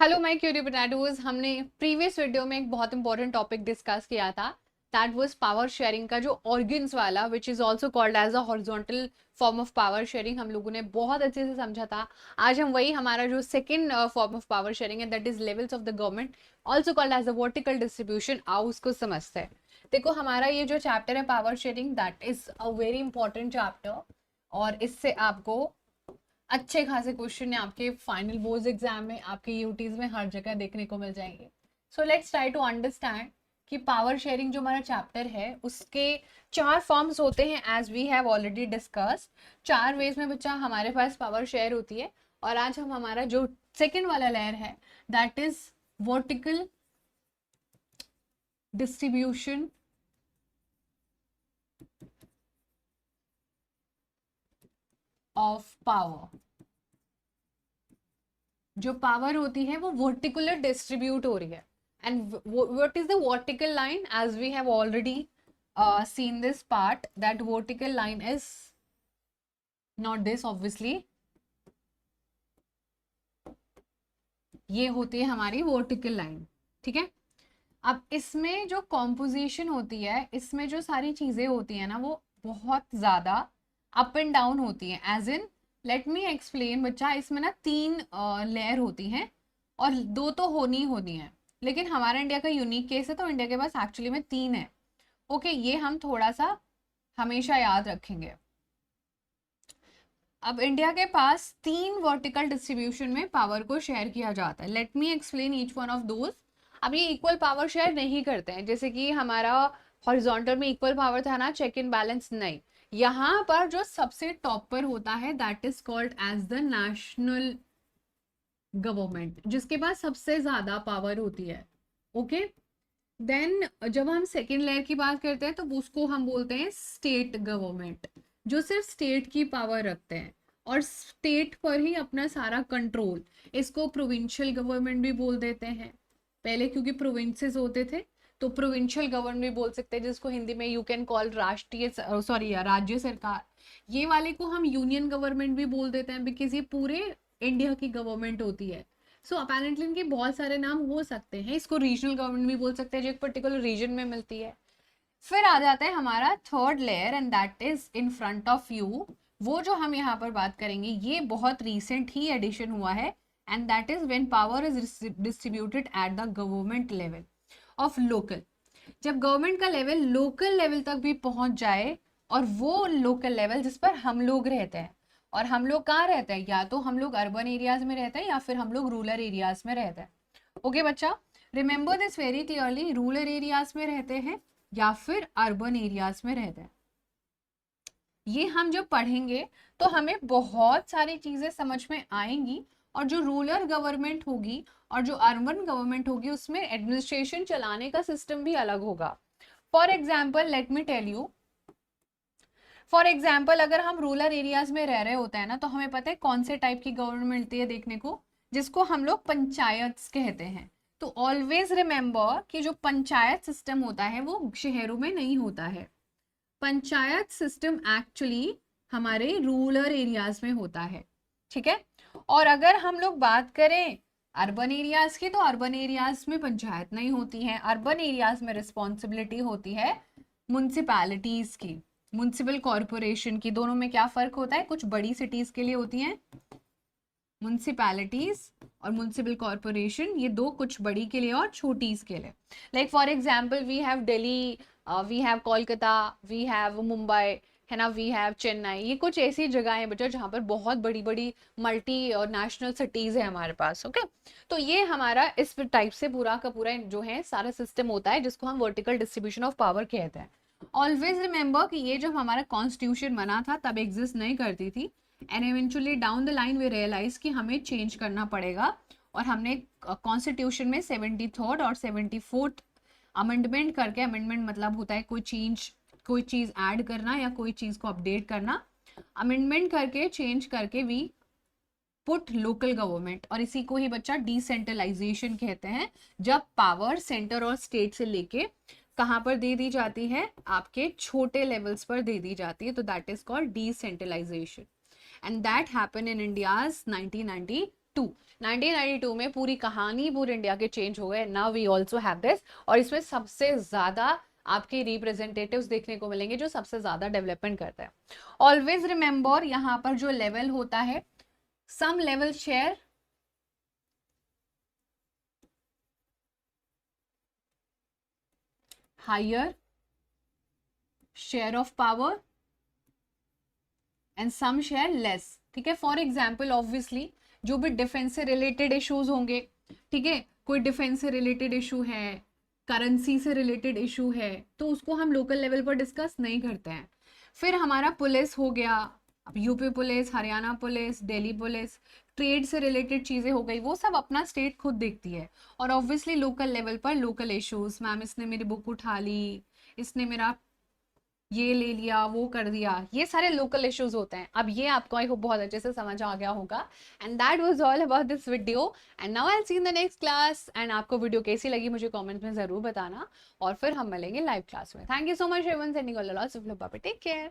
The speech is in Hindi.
Hello my curry potatoes. हमने प्रीवियस वीडियो में एक बहुत इंपॉर्टेंट टॉपिक डिस्कस किया था। दैट वाज पावर शेयरिंग का जो ऑर्गन्स वाला, which is also called as a horizontal form of power sharing, हम लोगों ने बहुत अच्छे से समझा था। आज हम वही हमारा जो second form of power sharing है, that is levels of the government, also called as a vertical distribution, आओ उसको समझते हैं। देखो, हमारा ये जो चैप्टर है power sharing, that is a very important chapter, और इससे आपको अच्छे खासे क्वेश्चन आपके फाइनल बोर्ड एग्जाम में, आपके यूटीज में, हर जगह देखने को मिल जाएंगे। So let's try to understand कि पावर शेयरिंग जो हमारा चैप्टर है उसके चार फॉर्म्स होते हैं, as we have already discuss. चार वेज में बच्चा हमारे पास पावर शेयर होती है। और आज हम हमारा जो सेकेंड वाला लेयर है, that is vertical distribution of power. जो पावर होती है वो वर्टिकुलर डिस्ट्रीब्यूट हो रही है। And what is the vertical line? As we have already seen this part, that vertical line is not this obviously, ये होती है हमारी वर्टिकल लाइन। ठीक है, अब इसमें जो कॉम्पोजिशन होती है, इसमें जो सारी चीजें होती है ना, वो बहुत ज्यादा अप एंड डाउन होती है। As in, let me explain बच्चा, इसमें ना तीन लेयर होती हैं और दो तो होनी होनी है, लेकिन हमारा इंडिया का यूनिक केस है, तो इंडिया के पास एक्चुअली में तीन है। ओके, ये हम थोड़ा सा हमेशा याद रखेंगे। अब इंडिया के पास तीन वर्टिकल डिस्ट्रीब्यूशन में पावर को शेयर किया जाता है। Late me explain each one of those. अब ये इक्वल पावर शेयर नहीं करते हैं, जैसे कि हमारा हॉरिजॉन्टल में इक्वल पावर था ना, चेक इन बैलेंस नहीं। यहाँ पर जो सबसे टॉप पर होता है, that is called as the national government, जिसके पास सबसे ज्यादा पावर होती है। ओके, देन जब हम सेकेंड लेयर की बात करते हैं तो उसको हम बोलते हैं स्टेट गवर्नमेंट, जो सिर्फ स्टेट की पावर रखते हैं और स्टेट पर ही अपना सारा कंट्रोल। इसको प्रोविंशियल गवर्नमेंट भी बोल देते हैं पहले, क्योंकि प्रोविंसेस होते थे, तो प्रोविंशियल गवर्नमेंट भी बोल सकते हैं, जिसको हिंदी में यू कैन कॉल राष्ट्रीय, सॉरी राज्य सरकार। ये वाले को हम यूनियन गवर्नमेंट भी बोल देते हैं, बिकॉज ये पूरे इंडिया की गवर्नमेंट होती है। सो अपेरेंटली इनके बहुत सारे नाम हो सकते हैं। इसको रीजनल गवर्नमेंट भी बोल सकते हैं, जो एक पर्टिकुलर रीजन में मिलती है। फिर आ जाता है हमारा third layer, and that is in front of you. वो जो हम यहाँ पर बात करेंगे, ये बहुत रिसेंट ही एडिशन हुआ है, and that is when power is distributed at the government level of local. जब गवर्नमेंट का लेवल लोकल लेवल तक भी पहुंच जाए, और वो लोकल लेवल जिस पर हम लोग रहते हैं, और हम लोग कहाँ रहते हैं, या तो हम लोग अर्बन एरियाज में रहते हैं या फिर हम लोग रूरल एरियाज में रहते हैं। ओके बच्चा, remember this very clearly, rural areas में रहते हैं या फिर अर्बन एरियाज में रहते हैं। ये हम जब पढ़ेंगे तो हमें बहुत सारी चीजें समझ में आएंगी, और जो रूरल गवर्नमेंट होगी और जो अर्बन गवर्नमेंट होगी, उसमें एडमिनिस्ट्रेशन चलाने का सिस्टम भी अलग होगा। For example let me tell you, for example अगर हम रूरल एरियाज में रह रहे होते हैं ना, तो हमें पता है कौन से टाइप की गवर्नमेंट मिलती है देखने को, जिसको हम लोग पंचायत कहते हैं। तो ऑलवेज रिमेंबर कि जो पंचायत सिस्टम होता है वो शहरों में नहीं होता है। पंचायत सिस्टम एक्चुअली हमारे रूरल एरियाज में होता है। ठीक है, और अगर हम लोग बात करें अर्बन एरियाज की, तो अर्बन एरियाज में पंचायत नहीं होती है। अर्बन एरियाज में रिस्पॉन्सिबिलिटी होती है म्युनिसिपैलिटीज की, म्युनिसिपल कॉरपोरेशन की। दोनों में क्या फर्क होता है? कुछ बड़ी सिटीज के लिए होती हैं म्युनिसिपैलिटीज और म्युनिसिपल कॉरपोरेशन, ये दो कुछ बड़ी के लिए और छोटी के लिए। Like for example we have Delhi, we have Kolkata, we have Mumbai, है ना, वी हैव चेन्नई। ये कुछ ऐसी जगह है बच्चा जहाँ पर बहुत बड़ी बड़ी मल्टी और नेशनल सिटीज है हमारे पास। ओके, तो ये हमारा इस टाइप से पूरा का पूरा जो है सारा सिस्टम होता है, जिसको हम वर्टिकल डिस्ट्रीब्यूशन ऑफ पावर कहते हैं। ऑलवेज रिमेंबर कि ये जब हमारा कॉन्स्टिट्यूशन बना था तब एग्जिस्ट नहीं करती थी, and eventually down the line we realise कि हमें चेंज करना पड़ेगा, और हमने कॉन्स्टिट्यूशन में 73rd और 74th अमेंडमेंट करके, अमेंडमेंट मतलब होता है कोई चेंज, कोई चीज ऐड करना या कोई चीज को अपडेट करना, अमेंडमेंट करके चेंज करके वी पुट लोकल गवर्नमेंट। और इसी को ही बच्चा डिसेंट्रलाइजेशन कहते हैं, जब पावर सेंटर और स्टेट से लेके कहां पर दे दी जाती है, आपके छोटे लेवल्स पर दे दी जाती है, तो that is called decentralisation, and that happen in India's 1992 1992 में पूरी कहानी पूरे इंडिया के चेंज हो गए. Now we also have this. और इसमें सबसे ज्यादा आपके रिप्रेजेंटेटिव्स देखने को मिलेंगे जो सबसे ज्यादा डेवलपमेंट करते हैं. ऑलवेज रिमेंबर यहाँ पर जो लेवल होता है, some level share higher share of power and some share less. ठीक है, फॉर एग्जाम्पल ऑब्वियसली जो भी डिफेंस से रिलेटेड इश्यूज होंगे, ठीक है, कोई डिफेंस से रिलेटेड इशू है, करेंसी से रिलेटेड इशू है, तो उसको हम लोकल लेवल पर डिस्कस नहीं करते हैं. फिर हमारा पुलिस हो गया, अब UP police, Haryana police, Delhi police, trade से रिलेटेड चीजें हो गई, वो सब अपना स्टेट खुद देखती है. और ऑब्वियसली लोकल लेवल पर लोकल इश्यूज, मैम इसने मेरी बुक उठा ली, इसने मेरा ये ले लिया, वो कर दिया, ये सारे लोकल इश्यूज होते हैं. अब ये आपको आई होप बहुत अच्छे से समझ आ गया होगा. And that was all about this video. And now I will see in the next class. And आपको वीडियो कैसी लगी मुझे कमेंट में जरूर बताना, और फिर हम मिलेंगे लाइव क्लास में. Thank you so much everyone, sending all lots of love, bye, take care.